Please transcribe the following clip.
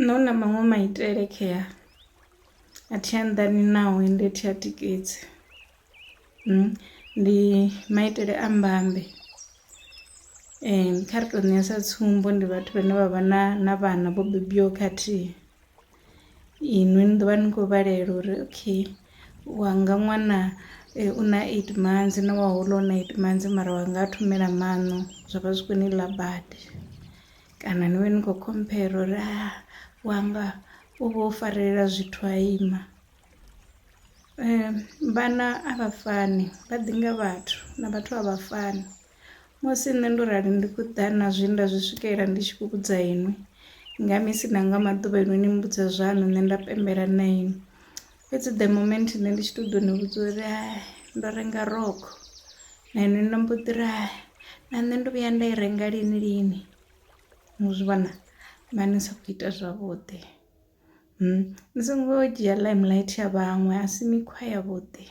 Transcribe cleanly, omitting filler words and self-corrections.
No na maṅwe maitele kheya a thi anḓani naho ende thi a tikedzi. Ndi maitele a mbambe, kha ri tou ṋea sa tsumbo ndi vhathu vhane vha vha na vhana vho bebiwaho khathihi, inwi ni ḓovha ni khou vhalela uri okay wanga ṅwana u na 8 months na wa houḽa u na 8 months mara wanga a thomela maṋo zwa vha zwi khou ni ḽa badi, kana ni vhe ni khou compare uri wanga u vha o farelela zwithu ha ima. Vhana a vha fani, vha ḓi nga vhathu na vhathu a vha fani. Musi nṋe ndo rali ndi khou ḓa na zwe nda zwi swikelela ndi tshi khou vhudza iṅwi nga misi na nga maḓuvha iṅwi ni mbudza zwaṋu nṋe nda pembela na iṅwi, fhedzi the moment nṋe ndi tshi tou ḓo ni vhudza uri ndo renga rokho na iṅwi nda mbo ḓi ri na nṋe ndo vhuya nda i renga lini, mu zwi vhona vha ni sa khou ita zwavhuḓi. Ni songo dzhia limelight ya vhaṅwe, a si mikhwa yavhuḓi.